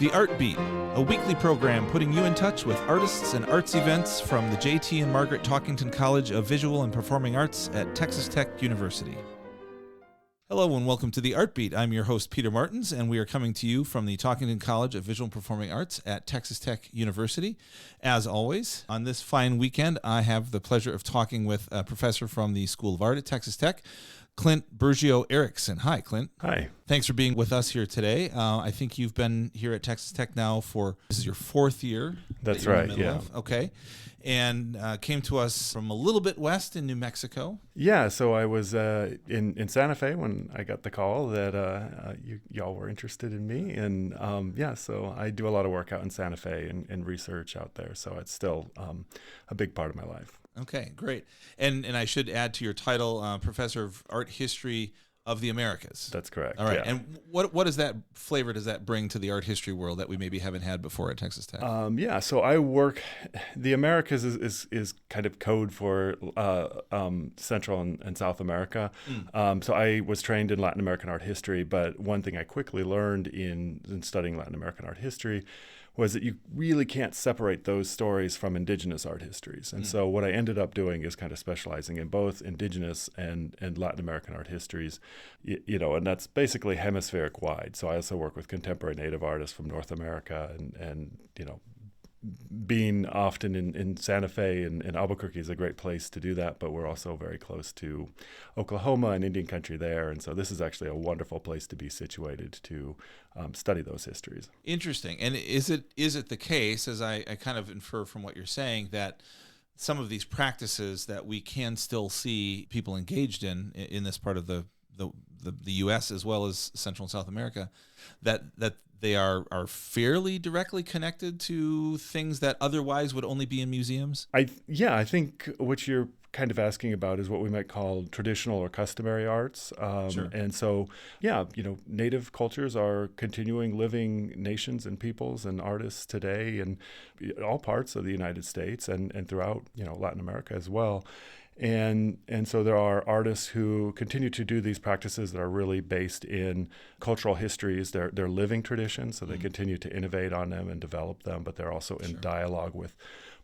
The Art Beat, a weekly program putting you in touch with artists and arts events from the J.T. and Margaret Talkington College of Visual and Performing Arts at Texas Tech University. Hello and welcome to The Art Beat. I'm your host, Peter Martins, and we are coming to you from the Talkington College of Visual and Performing Arts at Texas Tech University. As always, on this fine weekend, I have the pleasure of talking with a professor from the School of Art at Texas Tech, Klint Burgio-Ericson. Hi, Klint. Hi. Thanks for being with us here today. I think you've been here at Texas Tech now this is your fourth year. That's right, yeah. Okay. And came to us from a little bit west in New Mexico. Yeah, so I was in Santa Fe when I got the call that y'all were interested in me. And so I do a lot of work out in Santa Fe and research out there. So it's still a big part of my life. Okay, great. And I should add to your title, Professor of Art History of the Americas. That's correct. All right. Yeah. And what is that flavor does that bring to the art history world that we maybe haven't had before at Texas Tech? So I work, the Americas is kind of code for Central and South America. So I was trained in Latin American art history, but one thing I quickly learned in studying Latin American art history was that you really can't separate those stories from indigenous art histories. And so what I ended up doing is kind of specializing in both indigenous and Latin American art histories, and that's basically hemispheric wide. So I also work with contemporary native artists from North America and being often in Santa Fe and Albuquerque is a great place to do that, but we're also very close to Oklahoma and Indian country there. And so this is actually a wonderful place to be situated to study those histories. Interesting. And is it the case, as I kind of infer from what you're saying, that some of these practices that we can still see people engaged in this part of the U.S. as well as Central and South America, that they are fairly directly connected to things that otherwise would only be in museums? I think what you're kind of asking about is what we might call traditional or customary arts. Sure. And so, native cultures are continuing living nations and peoples and artists today in all parts of the United States and throughout, Latin America as well. And so there are artists who continue to do these practices that are really based in cultural histories. They're living traditions, so they continue to innovate on them and develop them, but they're also in dialogue with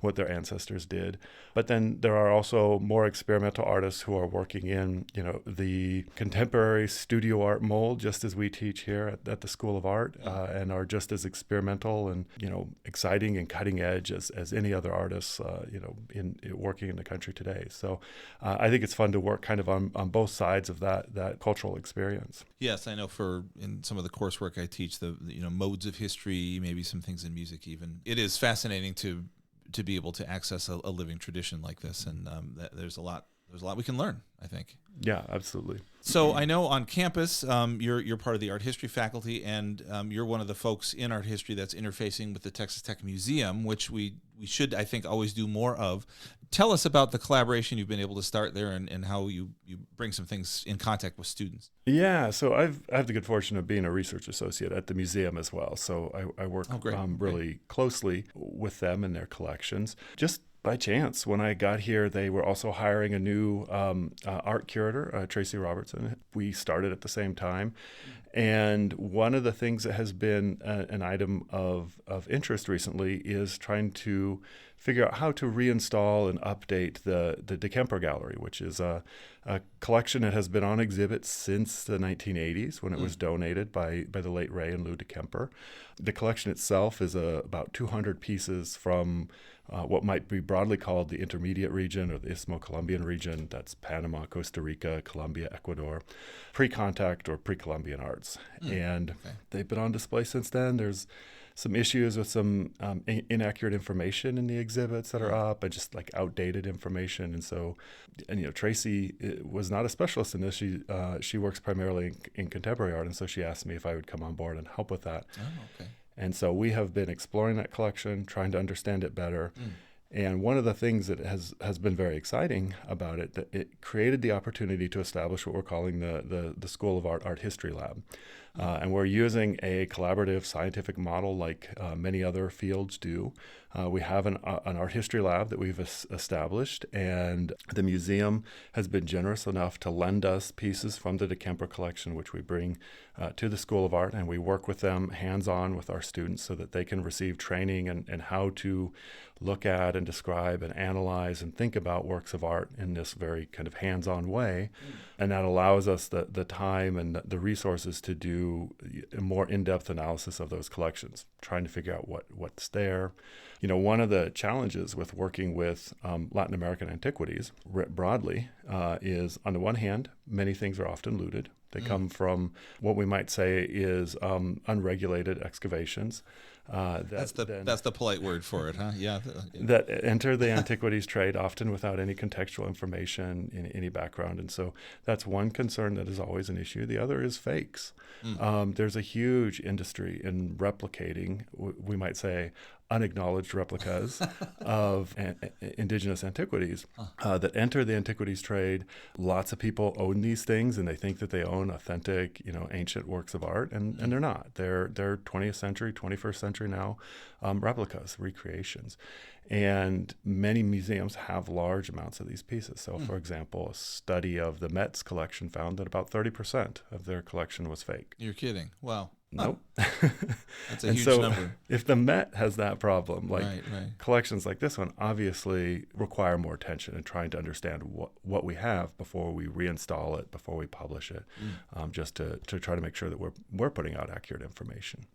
what their ancestors did. But then there are also more experimental artists who are working in, the contemporary studio art mold, just as we teach here at the School of Art, and are just as experimental and, exciting and cutting edge as any other artists, in working in the country today. So I think it's fun to work kind of on both sides of that cultural experience. Yes, I know in some of the coursework I teach, the modes of history, maybe some things in music even. It is fascinating to be able to access a living tradition like this, and there's a lot we can learn, I think. Yeah, absolutely. So I know on campus, you're part of the art history faculty, and you're one of the folks in art history that's interfacing with the Texas Tech Museum, which we should, I think, always do more of. Tell us about the collaboration you've been able to start there and how you bring some things in contact with students. Yeah, so I have the good fortune of being a research associate at the museum as well. So I work really closely with them and their collections. Just by chance, when I got here, they were also hiring a new art curator, Tracy Robertson. We started at the same time. And one of the things that has been an item of interest recently is trying to figure out how to reinstall and update the DeKemper Gallery, which is a collection that has been on exhibit since the 1980s when it was donated by the late Ray and Lou DeKemper. The collection itself is about 200 pieces from what might be broadly called the intermediate region or the Istmo-Colombian region. That's Panama, Costa Rica, Colombia, Ecuador, pre-contact or pre-Columbian arts. They've been on display since then. There's some issues with some inaccurate information in the exhibits that are up and just like outdated information. And so, Tracy was not a specialist in this. She works primarily in contemporary art. And so she asked me if I would come on board and help with that. Oh, okay. And so we have been exploring that collection, trying to understand it better. And one of the things that has been very exciting about it, that it created the opportunity to establish what we're calling the School of Art History Lab. And we're using a collaborative scientific model like many other fields do. We have an art history lab that we've established, and the museum has been generous enough to lend us pieces from the DeKemper collection, which we bring to the School of Art, and we work with them hands-on with our students so that they can receive training and how to look at and describe and analyze and think about works of art in this very kind of hands-on way. And that allows us the time and the resources to do a more in-depth analysis of those collections, trying to figure out what's there. You know, one of the challenges with working with Latin American antiquities broadly is, on the one hand, many things are often looted. They come from what we might say is unregulated excavations. That's the polite word for it, huh? Yeah. That enter the antiquities trade often without any contextual information, any background. And so that's one concern that is always an issue. The other is fakes. There's a huge industry in replicating, we might say, unacknowledged replicas of indigenous antiquities that enter the antiquities trade. Lots of people own these things and they think that they own authentic, ancient works of art, and they're not. They're 20th century, 21st century now replicas, recreations. And many museums have large amounts of these pieces. So, for example, a study of the Met's collection found that about 30% of their collection was fake. You're kidding. Wow. Nope. That's a huge number. If the Met has that problem, right. collections like this one obviously require more attention and trying to understand what we have before we reinstall it, before we publish it, just to try to make sure that we're putting out accurate information.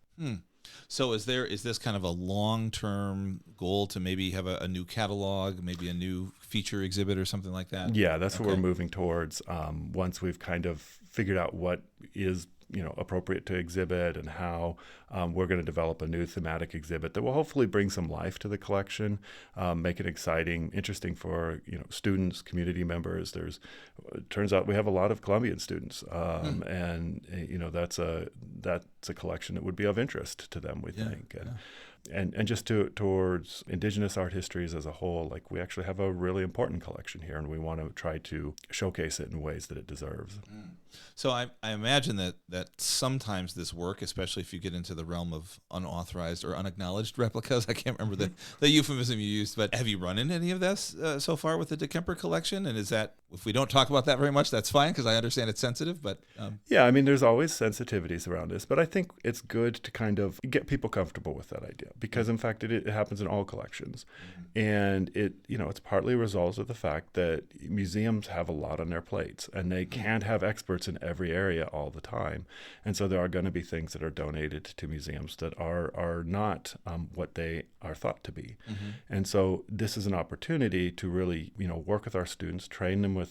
So is this kind of a long-term goal to maybe have a new catalog, maybe a new feature exhibit or something like that? Yeah, that's what we're moving towards. Once we've kind of figured out what is appropriate to exhibit and how we're going to develop a new thematic exhibit that will hopefully bring some life to the collection, make it exciting, interesting for students, community members. It turns out we have a lot of Colombian students, and that's a collection that would be of interest to them, we think. And just towards indigenous art histories as a whole, like we actually have a really important collection here, and we want to try to showcase it in ways that it deserves. So I imagine that sometimes this work, especially if you get into the realm of unauthorized or unacknowledged replicas, I can't remember the euphemism you used, but have you run into any of this so far with the DeKemper collection? And is that, if we don't talk about that very much, that's fine, because I understand it's sensitive, but... Yeah, I mean, there's always sensitivities around this, but I think it's good to kind of get people comfortable with that idea, because in fact it happens in all collections. And it's partly a result of the fact that museums have a lot on their plates, and they can't have experts in every area all the time. And so there are going to be things that are donated to museums that are not what they are thought to be. And so this is an opportunity to really, work with our students, train them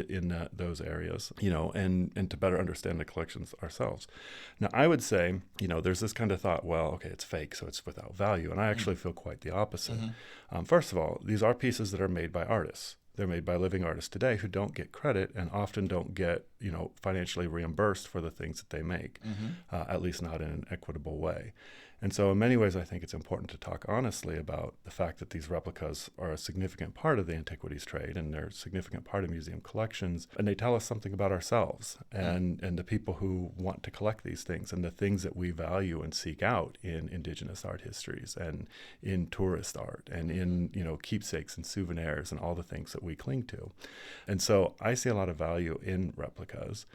in those areas, and to better understand the collections ourselves. Now, I would say, there's this kind of thought, well, okay, it's fake, so it's without value. And I actually feel quite the opposite. First of all, these are pieces that are made by artists. They're made by living artists today who don't get credit and often don't get, financially reimbursed for the things that they make, at least not in an equitable way. And so in many ways, I think it's important to talk honestly about the fact that these replicas are a significant part of the antiquities trade, and they're a significant part of museum collections. And they tell us something about ourselves and the people who want to collect these things and the things that we value and seek out in indigenous art histories and in tourist art and in, keepsakes and souvenirs and all the things that we cling to. And so I see a lot of value in replicas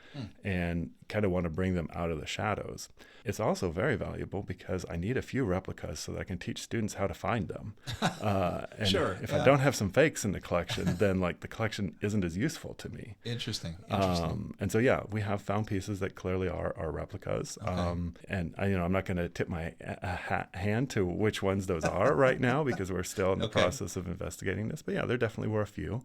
and kind of want to bring them out of the shadows. It's also very valuable because I need a few replicas so that I can teach students how to find them. And if I don't have some fakes in the collection, then the collection isn't as useful to me. Interesting. And so, we have found pieces that clearly are replicas. And I'm not going to tip my hand to which ones those are right now because we're still in the process of investigating this. But there definitely were a few.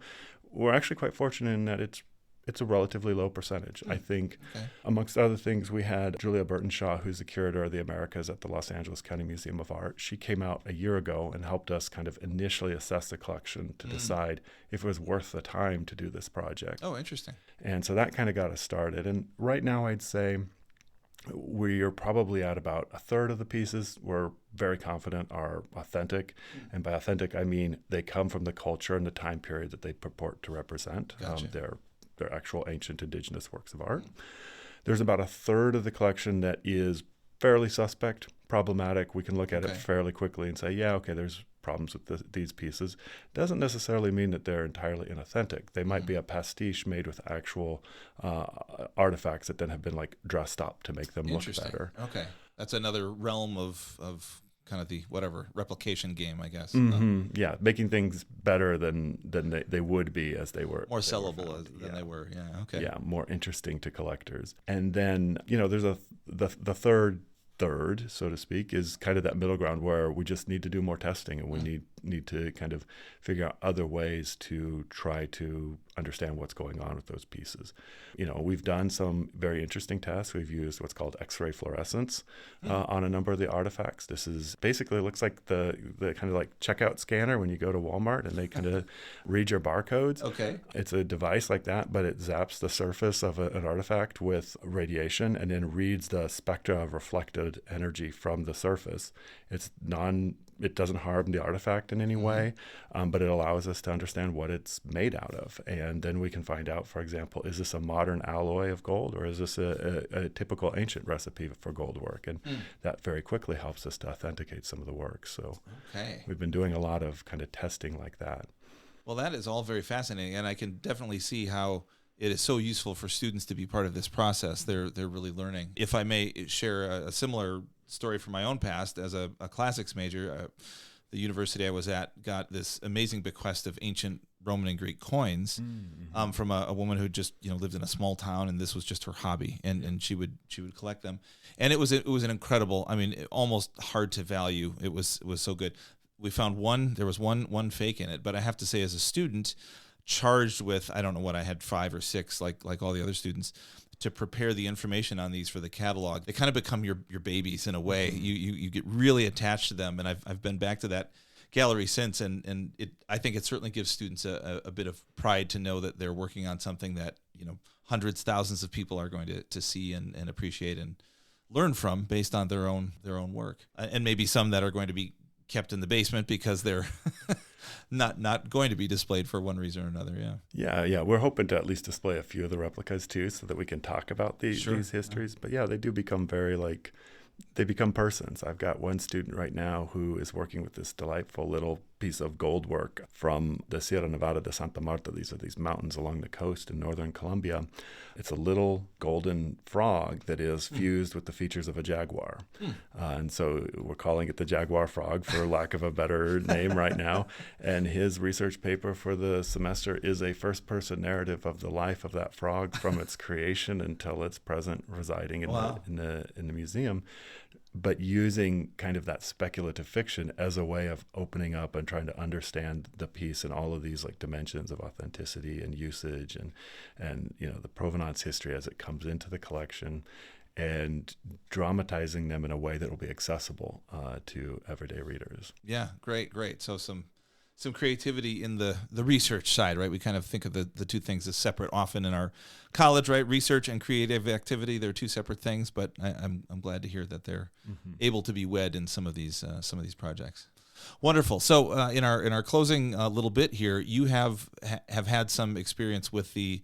We're actually quite fortunate in that it's a relatively low percentage. I think, amongst other things, we had Julia Burtonshaw, who's the curator of the Americas at the Los Angeles County Museum of Art. She came out a year ago and helped us kind of initially assess the collection to decide if it was worth the time to do this project. Oh, interesting. And so that kind of got us started. And right now, I'd say We are probably at about a third of the pieces we're very confident are authentic. And by authentic, I mean they come from the culture and the time period that they purport to represent. Gotcha. They're actual ancient indigenous works of art. There's about a third of the collection that is fairly suspect, problematic. We can look at it fairly quickly and say, yeah, okay, there's problems with these pieces. Doesn't necessarily mean that they're entirely inauthentic. They might be a pastiche made with actual artifacts that then have been like dressed up to make them look better. Okay, that's another realm of kind of the replication game, I guess. Yeah, making things better than they would be as they were. More sellable than they were. Yeah. Okay. Yeah, more interesting to collectors. And then there's the third, so to speak, is kind of that middle ground where we just need to do more testing and we need to kind of figure out other ways to try to understand what's going on with those pieces. We've done some very interesting tests. We've used what's called X-ray fluorescence on a number of the artifacts. This is basically looks like the kind of like checkout scanner when you go to Walmart and they kind of read your barcodes. Okay. It's a device like that, but it zaps the surface of an artifact with radiation and then reads the spectra of reflected energy from the surface. It doesn't harm the artifact in any way, but it allows us to understand what it's made out of. And then we can find out, for example, is this a modern alloy of gold or is this a typical ancient recipe for gold work? And that very quickly helps us to authenticate some of the work. So we've been doing a lot of kind of testing like that. Well, that is all very fascinating, and I can definitely see how it is so useful for students to be part of this process. They're really learning. If I may share a similar story from my own past, as a classics major, the university I was at got this amazing bequest of ancient Roman and Greek coins from a woman who just lived in a small town, and this was just her hobby, and she would collect them, and it was an incredible, almost hard to value. It was so good. We found there was one fake in it, but I have to say, as a student charged with, I don't know what I had, 5 or 6 like all the other students, to prepare the information on these for the catalog. They kind of become your babies in a way. You get really attached to them, and I've been back to that gallery since, and I think it certainly gives students a bit of pride to know that they're working on something that hundreds, thousands of people are going to see and appreciate and learn from based on their own work, and maybe some that are going to be kept in the basement because they're not going to be displayed for one reason or another. Yeah. We're hoping to at least display a few of the replicas too, so that we can talk about these histories. But they do become they become persons. I've got one student right now who is working with this delightful little piece of gold work from the Sierra Nevada de Santa Marta. These are these mountains along the coast in northern Colombia. It's a little golden frog that is fused with the features of a jaguar. And so we're calling it the jaguar frog for lack of a better name right now. And his research paper for the semester is a first-person narrative of the life of that frog from its creation until its present residing in the museum, but using kind of that speculative fiction as a way of opening up and trying to understand the piece and all of these like dimensions of authenticity and usage and the provenance history as it comes into the collection, and dramatizing them in a way that will be accessible to everyday readers. Yeah, great. So some creativity in the research side, right? We kind of think of the two things as separate often in our college, right? Research and creative activity, they're two separate things, but I'm glad to hear that they're able to be wed in some of these projects. Wonderful. So in our closing little bit here, you have had some experience with the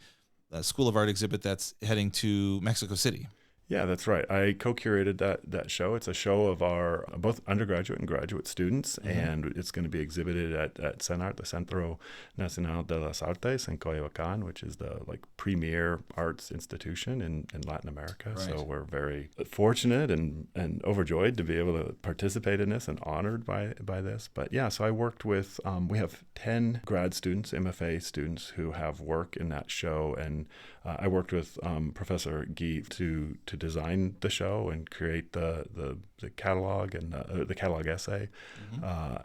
School of Art exhibit that's heading to Mexico City. Yeah, that's right. I co-curated that show. It's a show of our both undergraduate and graduate students, and it's going to be exhibited at CENART, the Centro Nacional de las Artes in Coyoacán, which is the premier arts institution in Latin America. Right. So we're very fortunate and overjoyed to be able to participate in this and honored by this. But yeah, so I worked with, we have 10 grad students, MFA students, who have work in that show, and I worked with Professor Guy to design the show and create the catalog and the catalog essay,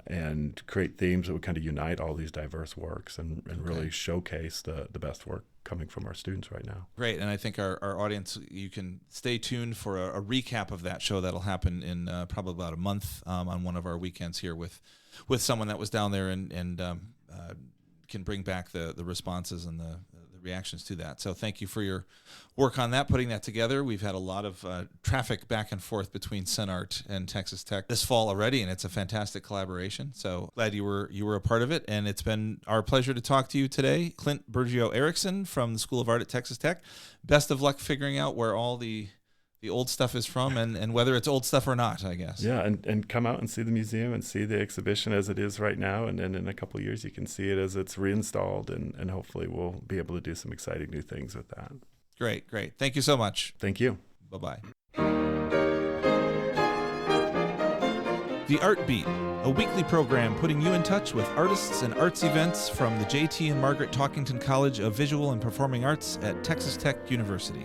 and create themes that would kind of unite all these diverse works and really showcase the best work coming from our students right now. Great, and I think our audience, you can stay tuned for a recap of that show that'll happen in probably about a month on one of our weekends here with someone that was down there and can bring back the responses and the reactions to that. So thank you for your work on that, putting that together. We've had a lot of traffic back and forth between CenArt and Texas Tech this fall already, and it's a fantastic collaboration. So glad you were a part of it, and it's been our pleasure to talk to you today. Klint Burgio-Ericson from the School of Art at Texas Tech. Best of luck figuring out where all the old stuff is from and whether it's old stuff or not, I guess. Yeah, and come out and see the museum and see the exhibition as it is right now. And then in a couple of years, you can see it as it's reinstalled, and hopefully we'll be able to do some exciting new things with that. Great. Thank you so much. Thank you. Bye-bye. The Art Beat, a weekly program putting you in touch with artists and arts events from the J.T. and Margaret Talkington College of Visual and Performing Arts at Texas Tech University.